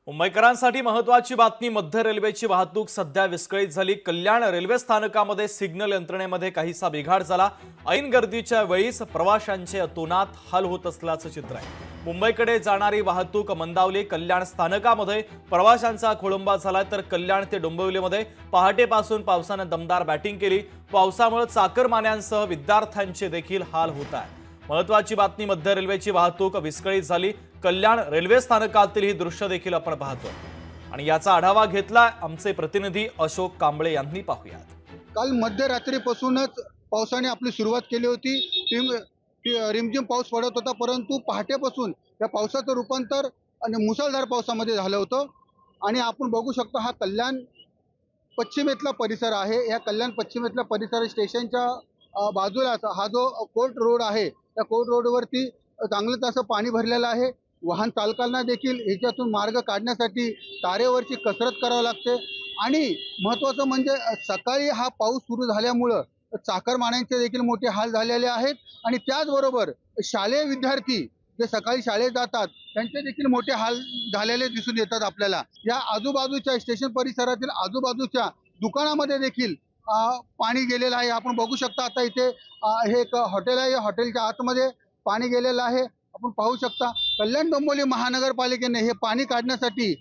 मुंबईकरांसाठी महत्त्वाची बातमी। मध्य रेल्वेची वाहतूक सध्या विस्कळीत झाली। कल्याण रेल्वे स्थानकामध्ये सिग्नल यंत्रणेमध्ये काहीसा बिघाड झाला। ऐन गर्दीच्या वेळीच प्रवाशांचे अतोनात हाल होत असल्याचं चित्र आहे। मुंबईकडे जाणारी वाहतूक मंदावली। कल्याण स्थानकामध्ये प्रवाशांचा खोळंबा झाला, तर कल्याण ते डोंबिवलीमध्ये पहाटेपासून पावसाने दमदार बॅटिंग केली। पावसामुळे चाकरमान्यांसह विद्यार्थ्यांचे देखील हाल होत आहेत। महत्त्वाची बातमी, मध्य रेल्वेची वाहतूक विस्कळीत झाली। कल्याण रेल्वे स्थानकातील ही दृश्य देखील आपण पाहतोय आणि याचा आढावा घेतला आमचे प्रतिनिधी अशोक कांबळे यांनी। पाहूयात। काल मध्यरात्रीपासूनच पावसाने आपली सुरुवात केली होती। रिमझिम पाऊस पडत होता, परंतु पहाटेपासून या पावसाचं रूपांतर आणि मुसळधार पावसामध्ये झालं होतं। आणि आपण बघू शकतो, हा कल्याण पश्चिमेतला परिसर आहे। या कल्याण पश्चिमेतल्या परिसर स्टेशनच्या बाजूला हा जो कोर्ट रोड आहे, त्या कोर्ट रोडवरती चांगलंच असं पाणी भरलेलं आहे। वाहन चालकांना देखील ह्याच्यातून मार्ग काढण्यासाठी तारेवरची कसरत करावी लागते। आणि महत्त्वाचं म्हणजे सकाळी हा पाऊस सुरू झाल्यामुळं चाकरमान्यांचे देखील मोठे हाल झालेले आहेत। आणि त्याचबरोबर शालेय विद्यार्थी जे सकाळी शाळेत जातात त्यांचे देखील मोठे हाल झालेले दिसून येतात आपल्याला। या आजूबाजूच्या स्टेशन परिसरातील आजूबाजूच्या दुकानामध्ये देखील पाणी गेलेलं आहे। आपण बघू शकता, आता इथे हे एक हॉटेल आहे। हॉटेलच्या आतमध्ये पाणी गेलेलं आहे। आपण पाहू शकता, कल्याण डोंबिवली महानगरपालिकेने हे पाणी काढण्यासाठी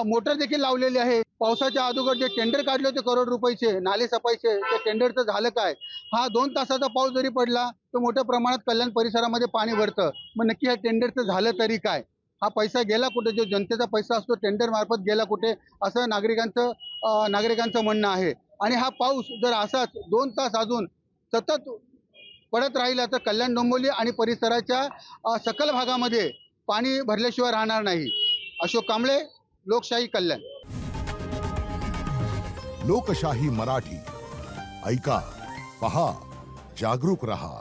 मोटर देखील लावलेली आहे। पावसाच्या अगोदर जे टेंडर काढले होते करोड रुपयाचे नाले सफाईचे, ते टेंडरचं झालं काय? हा 2 तासाचा पाऊस जरी पडला तर मोठ्या प्रमाणात कल्याण परिसरामध्ये पाणी भरतं। मग नक्की ह्या टेंडरचं झालं तरी काय? हा पैसा गेला कुठे? जो जनतेचा पैसा असतो टेंडर मार्फत गेला कुठे, असं नागरिकांचं म्हणणं आहे। आणि हा पाऊस जर असाच 2 तास अजून सतत पडत राहिला तर कल्याण डोंबिवली आणि परिसराच्या सकल भागामध्ये पाणी भरल्याशिवाय राहणार नाही। अशोक कांबळे, लोकशाही कल्याण। लोकशाही मराठी ऐका, पहा, जागरूक रहा।